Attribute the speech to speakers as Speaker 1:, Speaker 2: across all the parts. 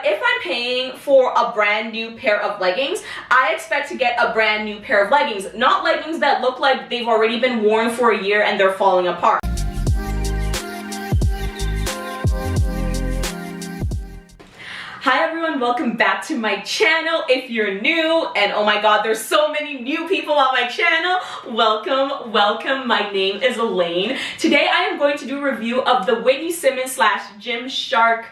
Speaker 1: If I'm paying for a brand new pair of leggings, I expect to get a brand new pair of leggings, not leggings that look like they've already been worn for a year and they're falling apart. Hi everyone, welcome back to my channel. If you're new, and oh my god, there's so many new people on my channel, welcome. My name is Elaine. Today I am going to do a review of the Whitney Simmons / Gymshark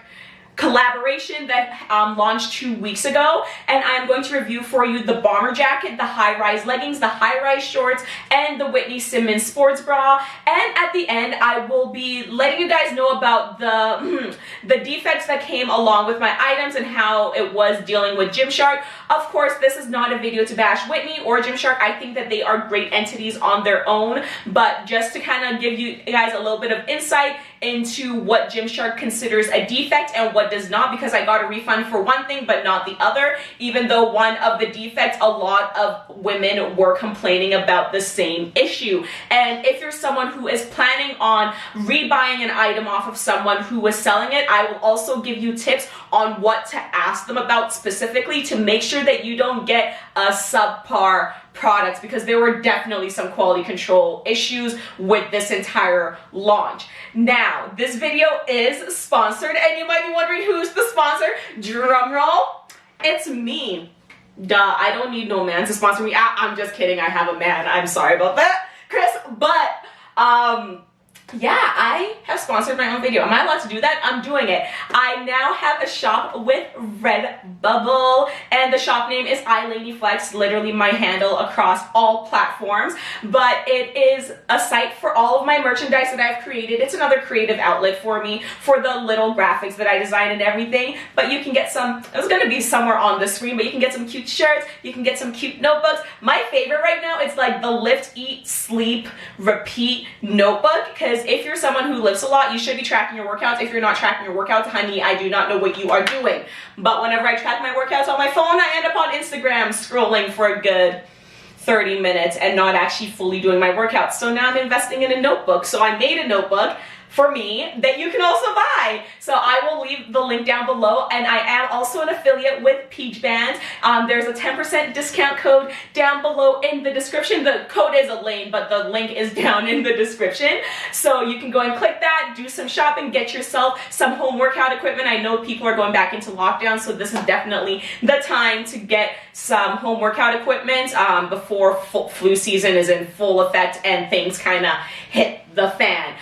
Speaker 1: collaboration that launched 2 weeks ago, and I'm going to review for you the bomber jacket, the high-rise leggings, the high-rise shorts, and the Whitney Simmons sports bra. And at the end, I will be letting you guys know about the defects that came along with my items and how it was dealing with Gymshark. Of course, this is not a video to bash Whitney or Gymshark. I think that they are great entities on their own, but just to kind of give you guys a little bit of insight into what Gymshark considers a defect and what does not, because I got a refund for one thing but not the other, even though one of the defects, a lot of women were complaining about the same issue. And if you're someone who is planning on rebuying an item off of someone who was selling it, I will also give you tips on what to ask them about specifically to make sure that you don't get a subpar products, because there were definitely some quality control issues with this entire launch. Now, this video is sponsored, and you might be wondering who's the sponsor. Drum roll. It's me. Duh, I don't need no man to sponsor me. I'm just kidding, I have a man. I'm sorry about that, Chris. But, yeah, I have sponsored my own video. Am I allowed to do that? I'm doing it. I now have a shop with Redbubble, and the shop name is iLadyFlex, literally my handle across all platforms. But it is a site for all of my merchandise that I've created. It's another creative outlet for me, for the little graphics that I design and everything. But you can get some, it's going to be somewhere on the screen, but you can get some cute shirts, you can get some cute notebooks. My favorite right now is like the Lift, Eat, Sleep, Repeat notebook, because if you're someone who lifts a lot, you should be tracking your workouts. If you're not tracking your workouts, honey, I do not know what you are doing. But whenever I track my workouts on my phone, I end up on Instagram scrolling for a good 30 minutes and not actually fully doing my workouts. So now I'm investing in a notebook. So I made a notebook for me that you can also buy. So I will leave the link down below, and I am also an affiliate with Peach Band. There's a 10% discount code down below in the description. The code is Elaine, but the link is down in the description. So you can go and click that, do some shopping, get yourself some home workout equipment. I know people are going back into lockdown, so this is definitely the time to get some home workout equipment before flu season is in full effect and things kind of hit the fan.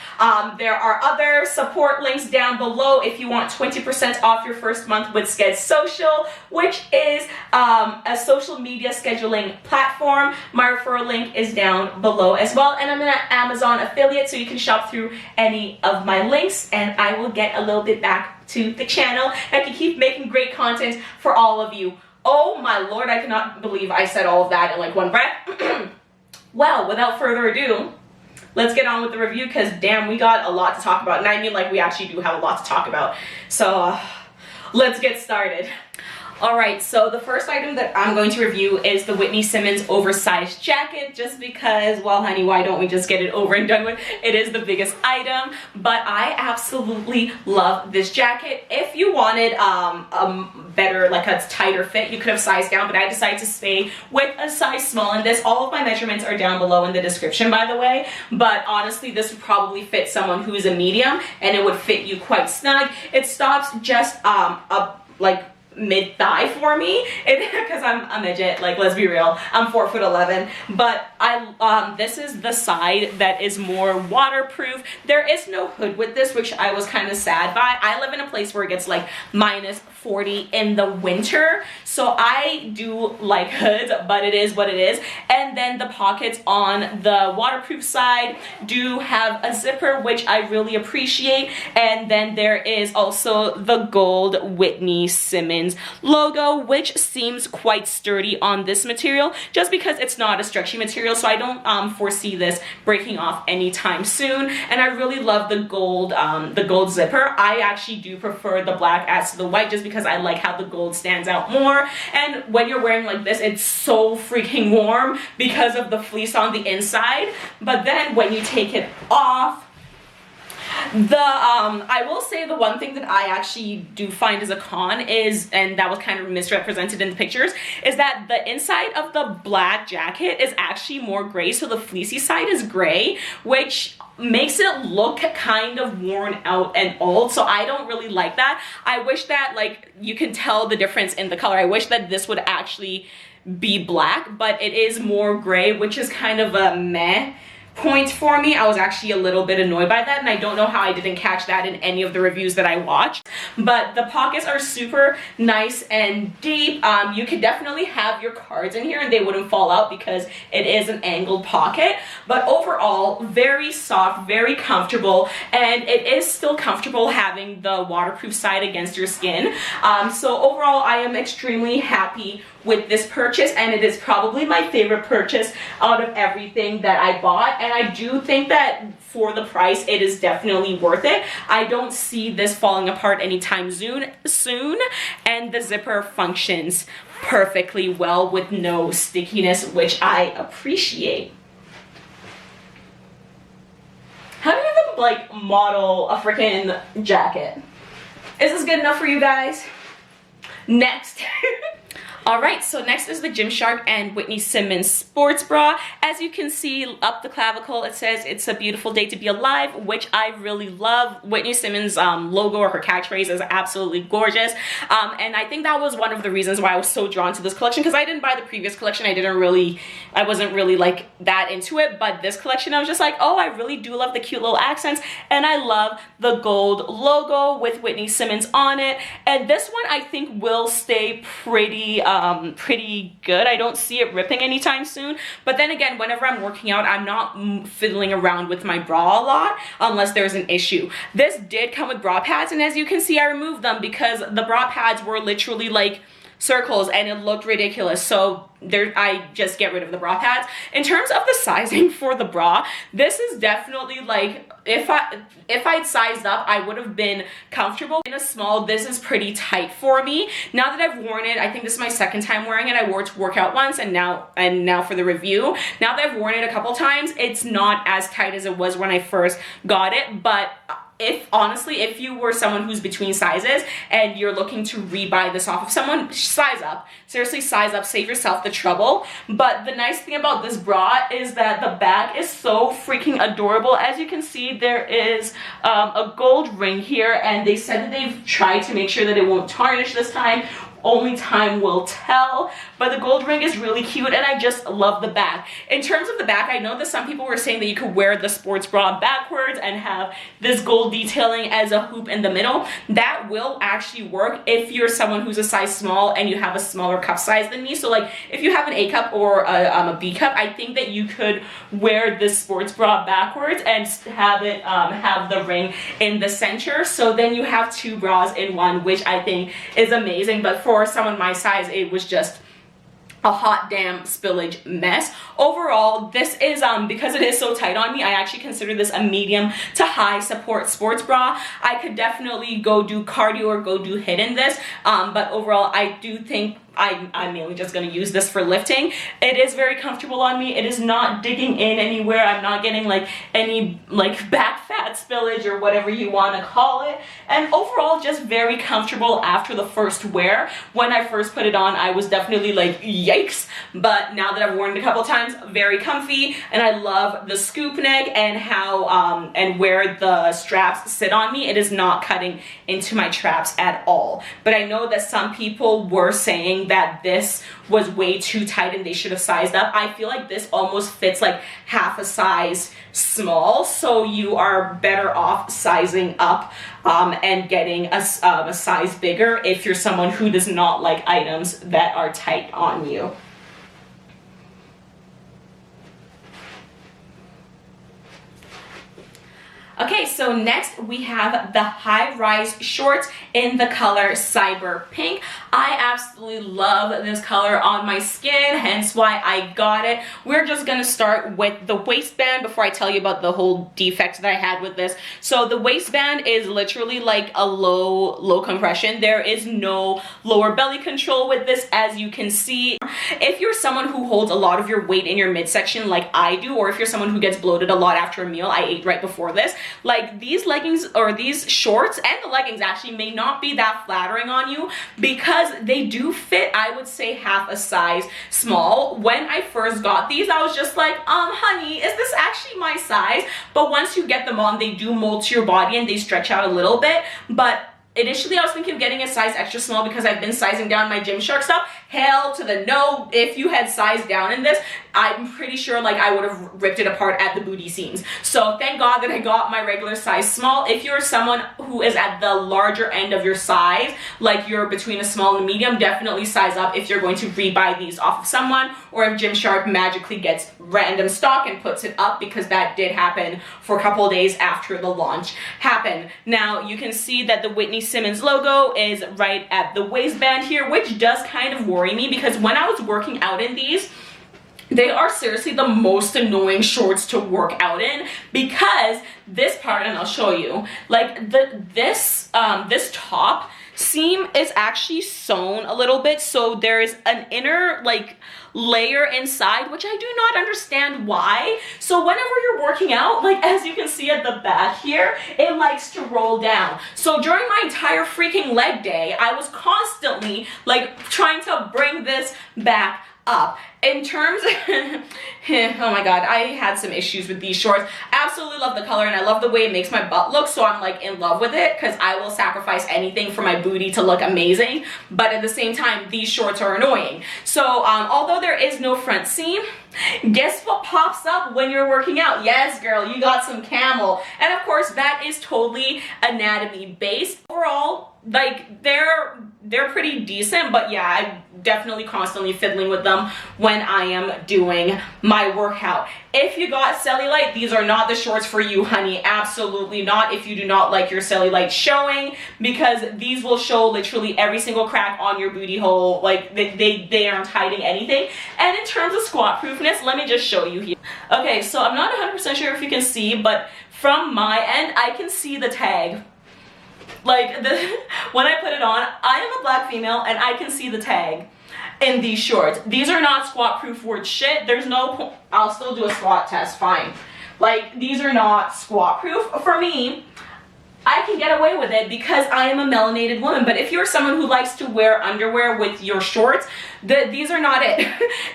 Speaker 1: There are other support links down below if you want 20% off your first month with Sked Social, which is a social media scheduling platform. My referral link is down below as well, and I'm an Amazon affiliate, so you can shop through any of my links, and I will get a little bit back to the channel. I can keep making great content for all of you. Oh my lord, I cannot believe I said all of that in like one breath. Well, without further ado, let's get on with the review, because damn, we got a lot to talk about. And I mean, like, we actually do have a lot to talk about. So let's get started. Alright, so the first item that I'm going to review is the Whitney Simmons oversized jacket, just because, well honey, why don't we just get it over and done with? It is the biggest item, but I absolutely love this jacket. If you wanted a better, like a tighter fit, you could have sized down, but I decided to stay with a size small in this. All of my measurements are down below in the description, by the way, but honestly, this would probably fit someone who's a medium, and it would fit you quite snug. It stops just up like mid-thigh for me, because I'm a midget, like, let's be real, I'm 4'11", but this is the side that is more waterproof. There is no hood with this, which I was kind of sad by. I live in a place where it gets like -40 in the winter, so I do like hoods, but it is what it is. And then the pockets on the waterproof side do have a zipper, which I really appreciate. And then there is also the gold Whitney Simmons logo, which seems quite sturdy on this material, just because it's not a stretchy material, so I don't foresee this breaking off anytime soon. And I really love the gold zipper. I actually do prefer the black as to the white, just because I like how the gold stands out more. And when you're wearing like this, it's so freaking warm because of the fleece on the inside. But then when you take it off, I will say the one thing that I actually do find as a con is, and that was kind of misrepresented in the pictures, is that the inside of the black jacket is actually more gray, so the fleecy side is gray, which makes it look kind of worn out and old. So I don't really like that. I wish that, like, you can tell the difference in the color. I wish that this would actually be black, but it is more gray, which is kind of a meh point for me. I was actually a little bit annoyed by that, and I don't know how I didn't catch that in any of the reviews that I watched. But the pockets are super nice and deep. You could definitely have your cards in here and they wouldn't fall out because it is an angled pocket. But overall, very soft, very comfortable, and it is still comfortable having the waterproof side against your skin. So overall, I am extremely happy with this purchase, and it is probably my favorite purchase out of everything that I bought, and I do think that for the price it is definitely worth it. I don't see this falling apart anytime soon, and the zipper functions perfectly well with no stickiness, which I appreciate. How do you even like model a freaking jacket? Is this good enough for you guys? Next. Alright, so next is the Gymshark and Whitney Simmons sports bra. As you can see up the clavicle, it says "It's a beautiful day to be alive," which I really love. Whitney Simmons' logo, or her catchphrase, is absolutely gorgeous. And I think that was one of the reasons why I was so drawn to this collection, because I didn't buy the previous collection. I wasn't really like that into it, but this collection I was just like, oh, I really do love the cute little accents, and I love the gold logo with Whitney Simmons on it. And this one I think will stay pretty good. I don't see it ripping anytime soon, but then again, whenever I'm working out, I'm not fiddling around with my bra a lot unless there's an issue. This did come with bra pads, and as you can see, I removed them because the bra pads were literally like circles and it looked ridiculous, so I just get rid of the bra pads. In terms of the sizing for the bra, this is definitely like, if I'd sized up, I would have been comfortable. In a small, this is pretty tight for me. Now that I've worn it, I think this is my second time wearing it. I wore it to work out once, and now for the review. Now that I've worn it a couple times, it's not as tight as it was when I first got it, but honestly, if you were someone who's between sizes and you're looking to rebuy this off of someone, size up. Seriously, size up, save yourself the trouble. But the nice thing about this bra is that the back is so freaking adorable. As you can see, there is a gold ring here, and they said that they've tried to make sure that it won't tarnish this time. Only time will tell, but the gold ring is really cute, and I just love the back. In terms of the back, I know that some people were saying that you could wear the sports bra backwards and have this gold detailing as a hoop in the middle. That will actually work if you're someone who's a size small and you have a smaller cup size than me. So like if you have an A cup or a B cup, I think that you could wear this sports bra backwards and have it have the ring in the center. So then you have two bras in one, which I think is amazing. But for someone my size, it was just a hot damn spillage mess. Overall, this is because it is so tight on me, I actually consider this a medium to high support sports bra. I could definitely go do cardio or go do HIIT in this, but overall I do think I'm mainly just going to use this for lifting. It is very comfortable on me. It is not digging in anywhere. I'm not getting like any like back fat spillage or whatever you want to call it. And overall, just very comfortable after the first wear. When I first put it on, I was definitely like, yikes. But now that I've worn it a couple times, very comfy. And I love the scoop neck and how and where the straps sit on me. It is not cutting into my traps at all. But I know that some people were saying that this was way too tight and they should have sized up. I feel like this almost fits like half a size small, so you are better off sizing up and getting a size bigger if you're someone who does not like items that are tight on you. Okay, so next we have the high-rise shorts in the color Cyber Pink. I absolutely love this color on my skin, hence why I got it. We're just gonna start with the waistband before I tell you about the whole defect that I had with this. So the waistband is literally like a low compression. There is no lower belly control with this, as you can see. If you're someone who holds a lot of your weight in your midsection like I do, or if you're someone who gets bloated a lot after a meal, I ate right before this, like these leggings or these shorts and the leggings actually may not be that flattering on you because they do fit, I would say, half a size small. When I first got these, I was just like, honey, is this actually my size? But once you get them on, they do mold to your body and they stretch out a little bit. But initially, I was thinking of getting a size extra small because I've been sizing down my Gymshark stuff. Hell to the no. If you had sized down in this, I'm pretty sure like I would have ripped it apart at the booty seams. So thank God that I got my regular size small. If you're someone who is at the larger end of your size, like you're between a small and a medium, definitely size up if you're going to rebuy these off of someone, or if Gymshark magically gets random stock and puts it up, because that did happen for a couple of days after the launch happened. Now you can see that the Whitney Simmons logo is right at the waistband here, which does kind of worry me because when I was working out in these, they are seriously the most annoying shorts to work out in, because this part, and I'll show you, like this top seam is actually sewn a little bit, so there is an inner like layer inside, which I do not understand why. So whenever you're working out, like as you can see at the back here, it likes to roll down. So during my entire freaking leg day, I was constantly like trying to bring this back up. In terms oh my god, I had some issues with these shorts. Absolutely love the color and I love the way it makes my butt look, so I'm like in love with it because I will sacrifice anything for my booty to look amazing. But at the same time, these shorts are annoying. So although there is no front seam, guess what pops up when you're working out? Yes girl, you got some camel. And of course that is totally anatomy based. Overall, like they're pretty decent, but yeah, I'm definitely constantly fiddling with them when I am doing my workout. If you got cellulite, these are not the shorts for you, honey. Absolutely not. If you do not like your cellulite showing, because these will show literally every single crack on your booty hole. Like they aren't hiding anything. And in terms of squat proofness, let me just show you here. Okay, so I'm not 100% sure if you can see, but from my end, I can see the tag. Like when I put it on, I am a black female and I can see the tag in these shorts. These are not squat proof worth shit. There's no point. I'll still do a squat test, fine. Like these are not squat proof. For me, I can get away with it because I am a melanated woman. But if you're someone who likes to wear underwear with your shorts, these are not it.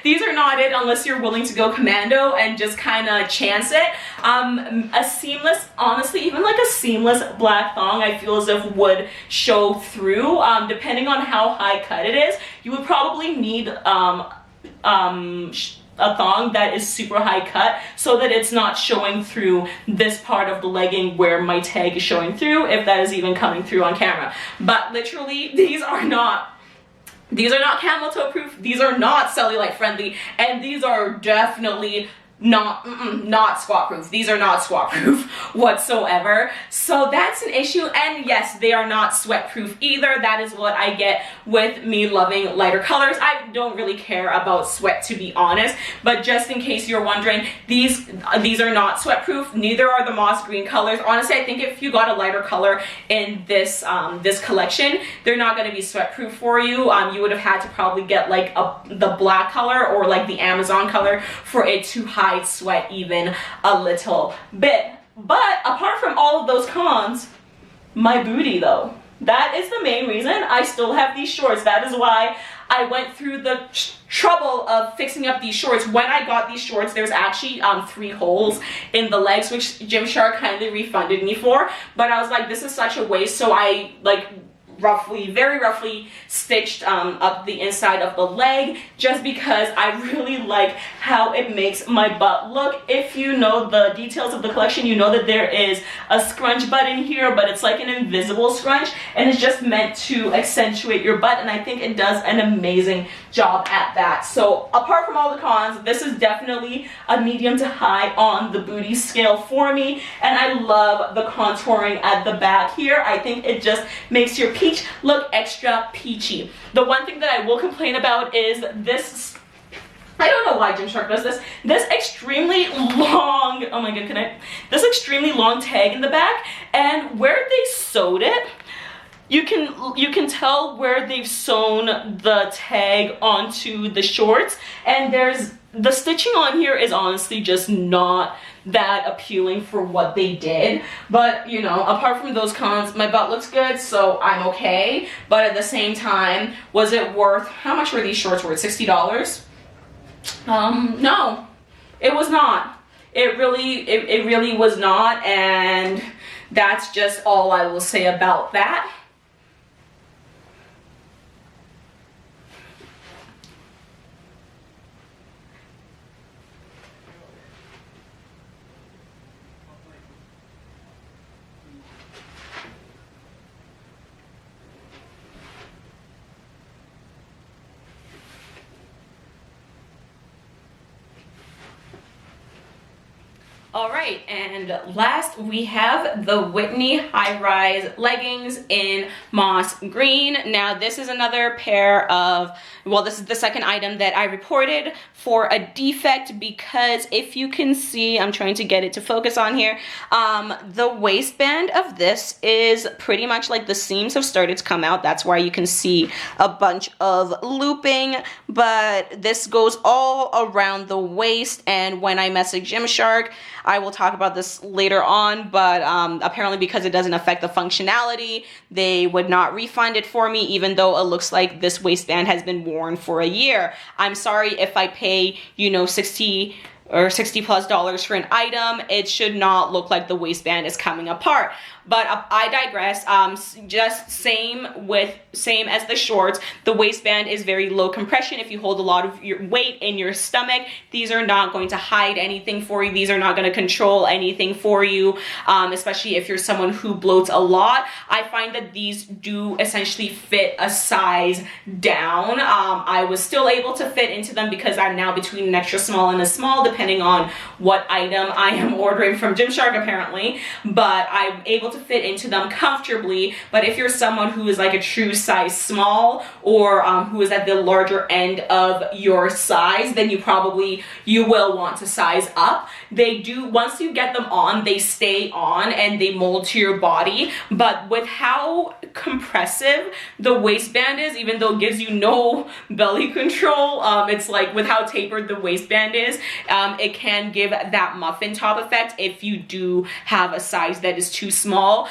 Speaker 1: These are not it unless you're willing to go commando and just kind of chance it. A seamless, honestly, even like a seamless black thong, I feel as if would show through. Depending on how high cut it is, you would probably need a thong that is super high cut so that it's not showing through this part of the legging where my tag is showing through, if that is even coming through on camera. But literally, these are not camel toe proof, these are not cellulite friendly, and these are definitely not squat proof. These are not squat proof whatsoever. So that's an issue. And yes, they are not sweat proof either. That is what I get with me loving lighter colors. I don't really care about sweat, to be honest, but just in case you're wondering, these are not sweat proof. Neither are the moss green colors. Honestly, I think if you got a lighter color in this this collection, they're not going to be sweat proof for you. You would have had to probably get like the black color or like the Amazon color for it to hide sweat even a little bit. But apart from all of those cons, my booty though, that is the main reason I still have these shorts. That is why I went through the trouble of fixing up these shorts. When I got these shorts, there's actually 3 holes in the legs, which Gymshark kindly refunded me for, but I was like, this is such a waste, so I like very roughly stitched up the inside of the leg, just because I really like how it makes my butt look. If you know the details of the collection, you know that there is a scrunch button here, but it's like an invisible scrunch, and it's just meant to accentuate your butt, and I think it does an amazing job at that. So apart from all the cons, this is definitely a medium to high on the booty scale for me, and I love the contouring at the back here. I think it just makes your peach look extra peachy. The one thing that I will complain about is this, I don't know why Gymshark does this, this extremely long, oh my god, this extremely long tag in the back, and where they sewed it, you can tell where they've sewn the tag onto the shorts, and the stitching on here is honestly just not that appealing for what they did. But you know, apart from those cons, my butt looks good, so I'm okay. But at the same time, was it worth, how much were these shorts worth? $60? No, it was not. It really was not, and that's just all I will say about that. All right, and last we have the Whitney high-rise leggings in moss green. Now this is another pair of, well, this is the second item that I reported for a defect, because if you can see, I'm trying to get it to focus on here, the waistband of this is pretty much like the seams have started to come out. That's why you can see a bunch of looping, but this goes all around the waist. And when I message Gymshark, I will talk about this later on, but apparently because it doesn't affect the functionality, they would not refund it for me, even though it looks like this waistband has been worn for a year. I'm sorry if I pay, you know, $60 plus for an item. It should not look like the waistband is coming apart. But I digress. Just same as the shorts, the waistband is very low compression. If you hold a lot of your weight in your stomach, these are not going to hide anything for you. These are not going to control anything for you, especially if you're someone who bloats a lot. I find that these do essentially fit a size down. I was still able to fit into them because I'm now between an extra small and a small, depending on what item I am ordering from Gymshark apparently, but I'm able to fit into them comfortably. But if you're someone who is like a true size small, or who is at the larger end of your size, then you will want to size up. They do, once you get them on, they stay on and they mold to your body. But with how compressive the waistband is, even though it gives you no belly control, it's like with how tapered the waistband is, it can give that muffin top effect if you do have a size that is too small.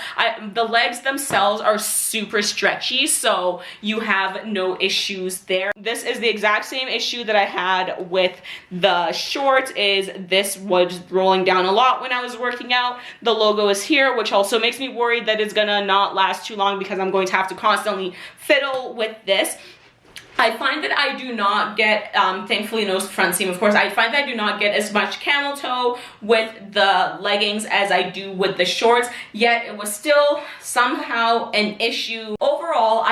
Speaker 1: The legs themselves are super stretchy, so you have no issues there. This is the exact same issue that I had with the shorts. Is this was rolling down a lot when I was working out. The logo is here, which also makes me worried that it's gonna not last too long because I'm going to have to constantly fiddle with this. I find that I do not get, thankfully no front seam of course, I find that I do not get as much camel toe with the leggings as I do with the shorts, yet it was still somehow an issue. Overall,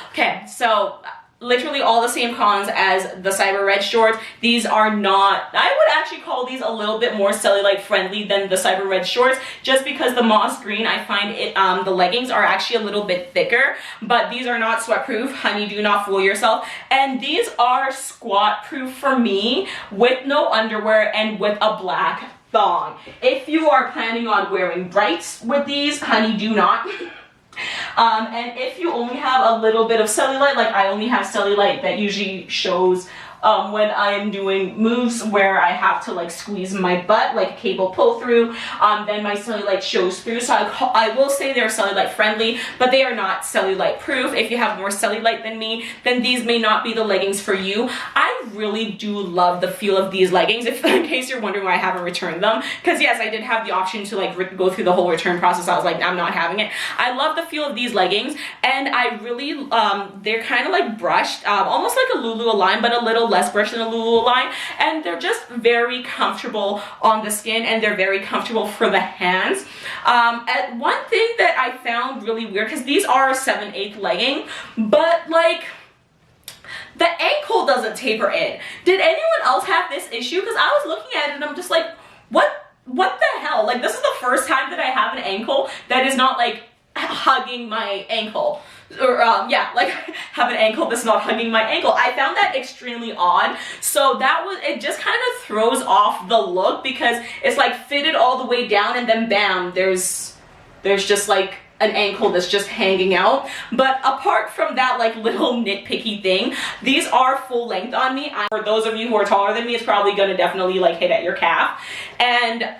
Speaker 1: okay, so literally all the same cons as the Cyber Red shorts. These are not, I would actually call these a little bit more cellulite friendly than the Cyber Red shorts, just because the moss green, I find it, the leggings are actually a little bit thicker, but these are not sweat proof. Honey, do not fool yourself. And these are squat proof for me, with no underwear and with a black thong. If you are planning on wearing brights with these, honey, do not. And if you only have a little bit of cellulite, like I only have cellulite that usually shows when I am doing moves where I have to like squeeze my butt, like cable pull through, then my cellulite shows through. So I will say they're cellulite friendly, but they are not cellulite proof. If you have more cellulite than me, then these may not be the leggings for you. I really do love the feel of these leggings, if in case you're wondering why I haven't returned them, because yes, I did have the option to like go through the whole return process. I was like, I'm not having it. I love the feel of these leggings, and I really they're kind of like brushed, almost like a Lululemon, but a little less brushed than a Lululemon, and they're just very comfortable on the skin, and they're very comfortable for the hands. And one thing that I found really weird, because these are a 7/8 legging, but like the ankle doesn't taper in. Did anyone else have this issue? Because I was looking at it and I'm just like, what the hell? Like, this is the first time that I have an ankle that is not like hugging my ankle, or yeah, like have an ankle that's not hugging my ankle. I found that extremely odd, so that was, it just kind of throws off the look, because it's like fitted all the way down and then bam, there's just like an ankle that's just hanging out. But apart from that like little nitpicky thing, these are full length on me. For those of you who are taller than me, it's probably gonna definitely like hit at your calf. And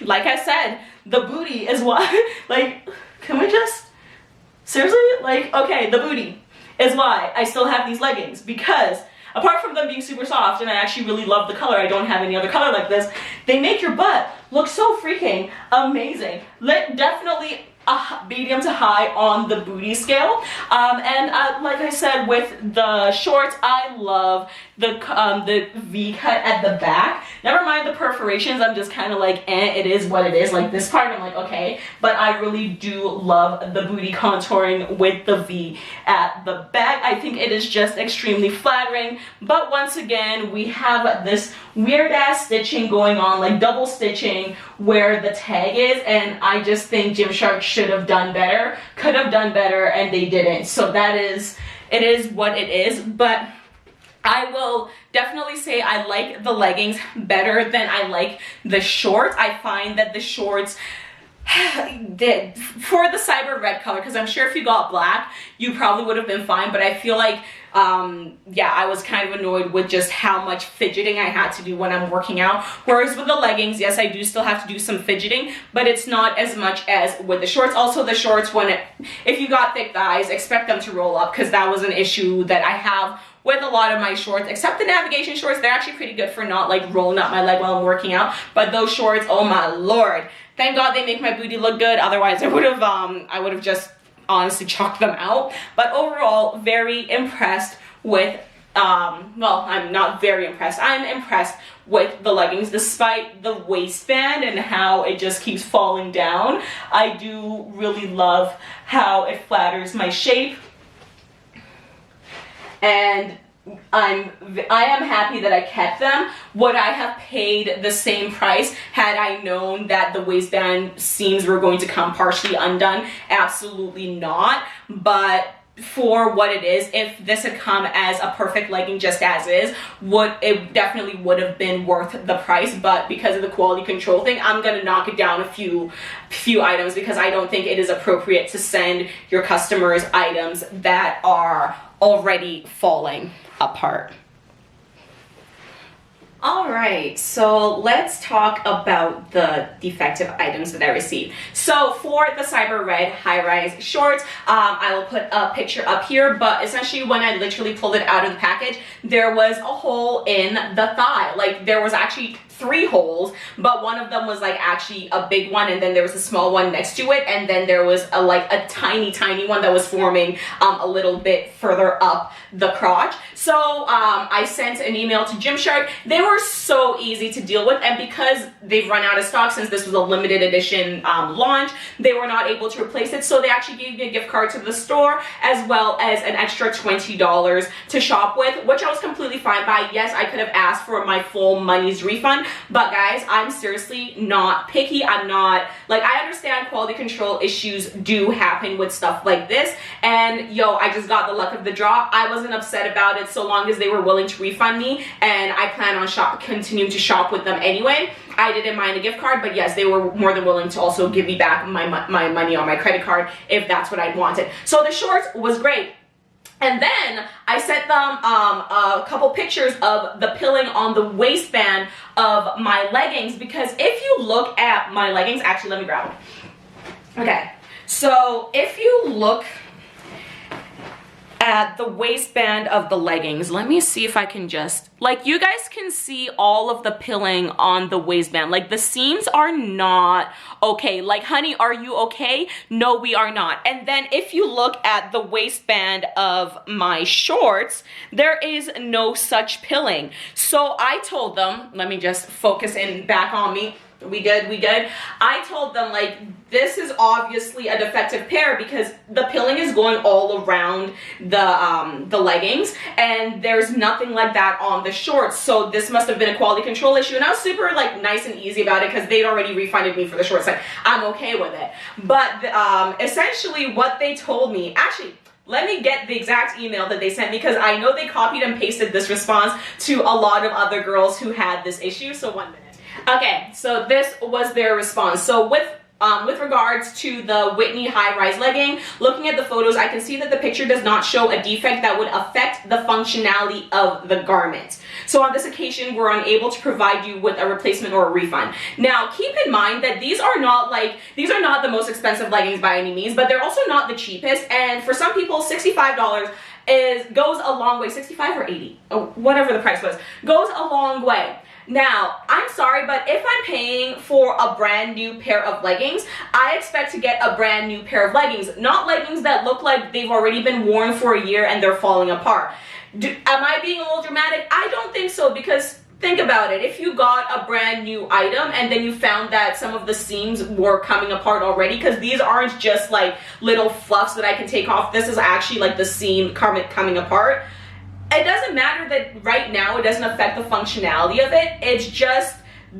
Speaker 1: like I said, the booty is what, like, can we just, seriously? Like, okay, the booty is why I still have these leggings, because apart from them being super soft, and I actually really love the color, I don't have any other color like this, they make your butt look so freaking amazing. Definitely a medium to high on the booty scale. Like I said, with the shorts, I love the V cut at the back. Never mind the perforations, I'm just kind of like, it is what it is. Like this part, I'm like, okay. But I really do love the booty contouring with the V at the back. I think it is just extremely flattering. But once again, we have this weird ass stitching going on, like double stitching where the tag is, and I just think Gymshark should have done better, could have done better, and they didn't. So it is what it is. But I will definitely say I like the leggings better than I like the shorts. I find that the shorts, for the cyber red color, because I'm sure if you got black, you probably would have been fine, but I feel like, yeah, I was kind of annoyed with just how much fidgeting I had to do when I'm working out. Whereas with the leggings, yes, I do still have to do some fidgeting, but it's not as much as with the shorts. Also, the shorts, if you got thick thighs, expect them to roll up, because that was an issue that I have with a lot of my shorts, except the navigation shorts. They're actually pretty good for not like rolling up my leg while I'm working out, but those shorts, oh my lord, thank God they make my booty look good. Otherwise I would have just honestly chalked them out. But overall, very impressed with well, I'm not very impressed, I'm impressed with the leggings despite the waistband and how it just keeps falling down. I do really love how it flatters my shape, and I am happy that I kept them. Would I have paid the same price had I known that the waistband seams were going to come partially undone? Absolutely not. But for what it is, if this had come as a perfect legging just as is, it definitely would have been worth the price. But because of the quality control thing, I'm gonna knock it down a few items, because I don't think it is appropriate to send your customers items that are already falling apart. All right, so let's talk about the defective items that I received. So for the Cyber Red high-rise shorts, I will put a picture up here, but essentially when I literally pulled it out of the package, there was a hole in the thigh. Like there was actually 3 holes, but one of them was like actually a big one, and then there was a small one next to it, and then there was a tiny one that was forming a little bit further up the crotch. So I sent an email to Gymshark. They were so easy to deal with, and because they've run out of stock since this was a limited edition launch, they were not able to replace it. So they actually gave me a gift card to the store as well as an extra $20 to shop with, which I was completely fine by. Yes, I could have asked for my full money's refund, but guys, I'm seriously not picky. I'm not, like, I understand quality control issues do happen with stuff like this, and yo, I just got the luck of the draw. I wasn't upset about it so long as they were willing to refund me, and I plan on continuing to shop with them anyway. I didn't mind a gift card, but yes, they were more than willing to also give me back my money on my credit card if that's what I wanted. So the shorts was great. And then I sent them a couple pictures of the pilling on the waistband of my leggings, because if you look at my leggings, actually let me grab them. Okay, so if you look at the waistband of the leggings, let me see if I can just, like, you guys can see all of the pilling on the waistband. Like, the seams are not okay. Like, honey, are you okay? No, we are not. And then if you look at the waistband of my shorts, there is no such pilling. So I told them, let me just focus in back on me. We good? We good? I told them, like, this is obviously a defective pair because the pilling is going all around the leggings, and there's nothing like that on the shorts. So this must have been a quality control issue, and I was super like nice and easy about it because they'd already refunded me for the shorts. Like, I'm okay with it. But essentially what they told me, actually, let me get the exact email that they sent me, because I know they copied and pasted this response to a lot of other girls who had this issue. So 1 minute. Okay, so this was their response. So with with regards to the Whitney high-rise legging, looking at the photos, I can see that the picture does not show a defect that would affect the functionality of the garment. So on this occasion, we're unable to provide you with a replacement or a refund. Now, keep in mind that these are not the most expensive leggings by any means, but they're also not the cheapest. And for some people, $65 goes a long way. 65 or 80, oh, whatever the price was, goes a long way. Now, I'm sorry, but if I'm paying for a brand new pair of leggings, I expect to get a brand new pair of leggings, not leggings that look like they've already been worn for a year and they're falling apart. Am I being a little dramatic? I don't think so, because think about it. If you got a brand new item and then you found that some of the seams were coming apart already, because these aren't just like little fluffs that I can take off. This is actually like the seam coming apart. It doesn't matter that right now it doesn't affect the functionality of it. It's just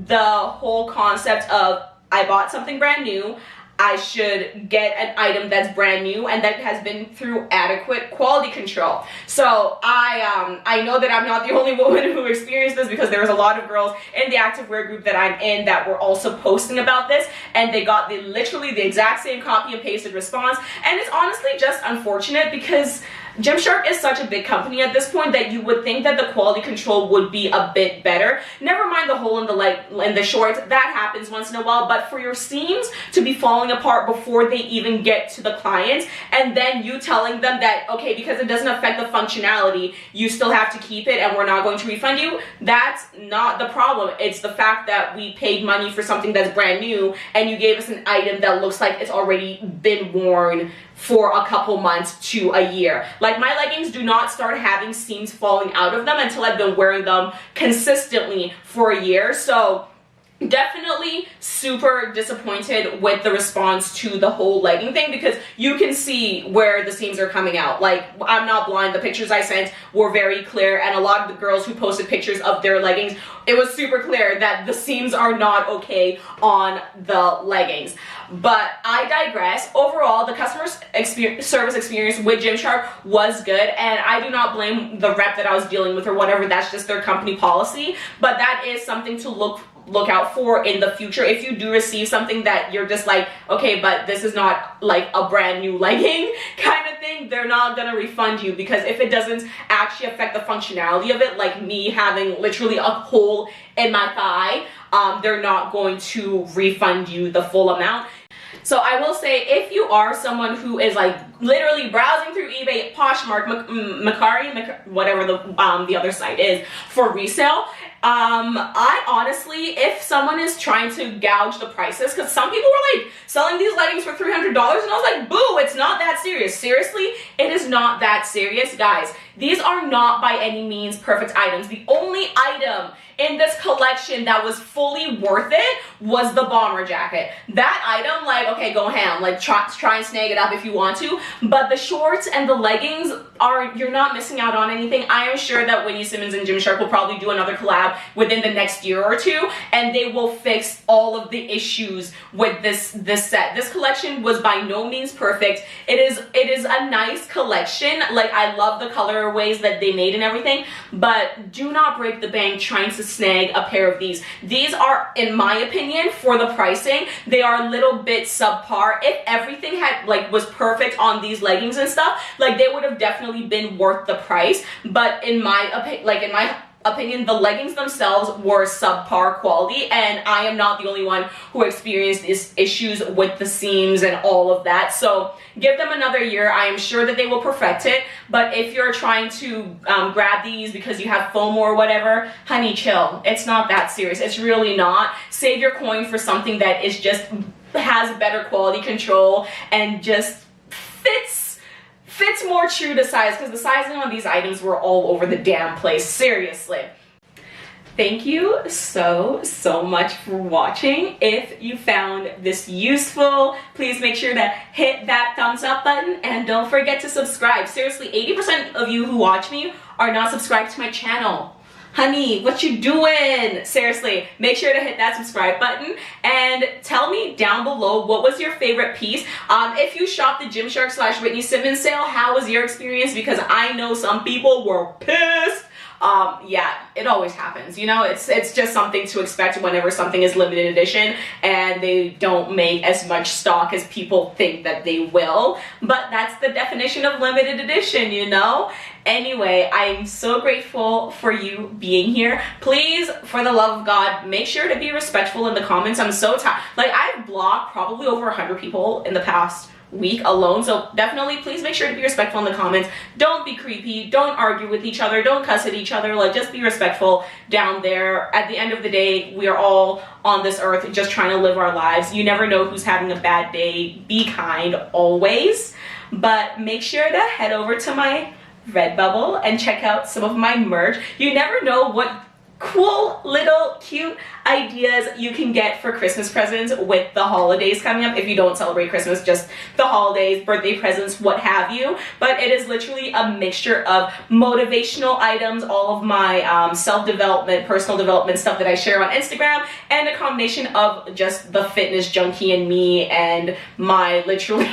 Speaker 1: the whole concept of I bought something brand new. I should get an item that's brand new and that has been through adequate quality control. So I know that I'm not the only woman who experienced this, because there was a lot of girls in the activewear group that I'm in that were also posting about this, and they got literally the exact same copy and pasted response. And it's honestly just unfortunate, because Gymshark is such a big company at this point that you would think that the quality control would be a bit better. Never mind the hole in the shorts, that happens once in a while, but for your seams to be falling apart before they even get to the clients, and then you telling them that, okay, because it doesn't affect the functionality, you still have to keep it and we're not going to refund you, that's not the problem. It's the fact that we paid money for something that's brand new and you gave us an item that looks like it's already been worn for a couple months to a year. Like, my leggings do not start having seams falling out of them until I've been wearing them consistently for a year. So definitely super disappointed with the response to the whole legging thing, because you can see where the seams are coming out. Like, I'm not blind, the pictures I sent were very clear, and a lot of the girls who posted pictures of their leggings, it was super clear that the seams are not okay on the leggings. But I digress. Overall, the customer service experience with Gymshark was good, and I do not blame the rep that I was dealing with or whatever. That's just their company policy, but that is something to look out for in the future. If you do receive something that you're just like, okay, but this is not like a brand new legging kind of thing, they're not gonna refund you, because if it doesn't actually affect the functionality of it, like me having literally a hole in my thigh, they're not going to refund you the full amount. So I will say, if you are someone who is like literally browsing through eBay, Poshmark, Mercari, whatever the other site is, for resale, I honestly, if someone is trying to gouge the prices, because some people were like selling these leggings for $300, and I was like, boo, it's not that serious. Seriously, it is not that serious, guys. These are not by any means perfect items. The only item in this collection that was fully worth it was the bomber jacket. That item, like, okay, go ham, like try and snag it up if you want to, but the shorts and the leggings you're not missing out on anything. I am sure that Whitney Simmons and Gymshark will probably do another collab within the next year or two, and they will fix all of the issues with this set. This collection was by no means perfect. It is a nice collection. Like, I love the colorways that they made and everything, but do not break the bank trying to snag a pair of these. These are, in my opinion, for the pricing, they are a little bit subpar. If everything was perfect on these leggings and stuff, like, they would have definitely been worth the price. But in my opinion, the leggings themselves were subpar quality, and I am not the only one who experienced these issues with the seams and all of that. So give them another year. I am sure that they will perfect it. But if you're trying to grab these because you have FOMO or whatever, honey, chill. It's not that serious. It's really not. Save your coin for something that is just has better quality control and just fits more true to size, because the sizing on these items were all over the damn place. Seriously. Thank you so much for watching. If you found this useful, please make sure to hit that thumbs up button, and don't forget to subscribe. Seriously, 80% of you who watch me are not subscribed to my channel. Honey, what you doing? Seriously, make sure to hit that subscribe button and tell me down below what was your favorite piece. If you shopped the Gymshark / Whitney Simmons sale, how was your experience? Because I know some people were pissed yeah, it always happens. You know, it's just something to expect whenever something is limited edition and they don't make as much stock as people think that they will. But that's the definition of limited edition, you know? Anyway, I'm so grateful for you being here. Please, for the love of God, make sure to be respectful in the comments. I'm so tired. Like, I've blocked probably over 100 people in the past week alone, so definitely please make sure to be respectful in the comments. Don't be creepy, don't argue with each other, don't cuss at each other. Like, just be respectful down there. At the end of the day, we are all on this earth just trying to live our lives. You never know who's having a bad day. Be kind always, but make sure to head over to my Redbubble and check out some of my merch. You never know what cool little cute ideas you can get for Christmas presents with the holidays coming up. If you don't celebrate Christmas, just the holidays, birthday presents, what have you. But it is literally a mixture of motivational items, all of my self-development, personal development stuff that I share on Instagram, and a combination of just the fitness junkie in me and my literally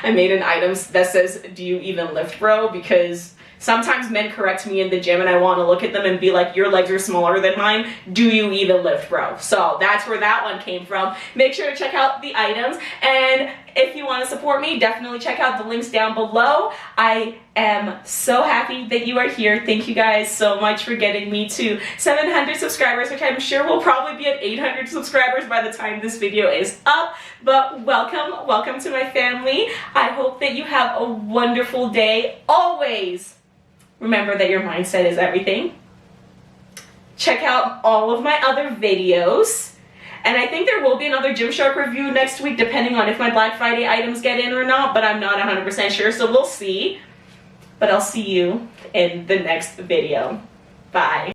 Speaker 1: I made an item that says, "Do you even lift, bro?" Because sometimes men correct me in the gym and I want to look at them and be like, your legs are smaller than mine. Do you even lift, bro? So that's where that one came from. Make sure to check out the items. And if you want to support me, definitely check out the links down below. I am so happy that you are here. Thank you guys so much for getting me to 700 subscribers, which I'm sure will probably be at 800 subscribers by the time this video is up. But welcome to my family. I hope that you have a wonderful day. Always remember that your mindset is everything. Check out all of my other videos. And I think there will be another Gymshark review next week, depending on if my Black Friday items get in or not, but I'm not 100% sure, so we'll see. But I'll see you in the next video. Bye.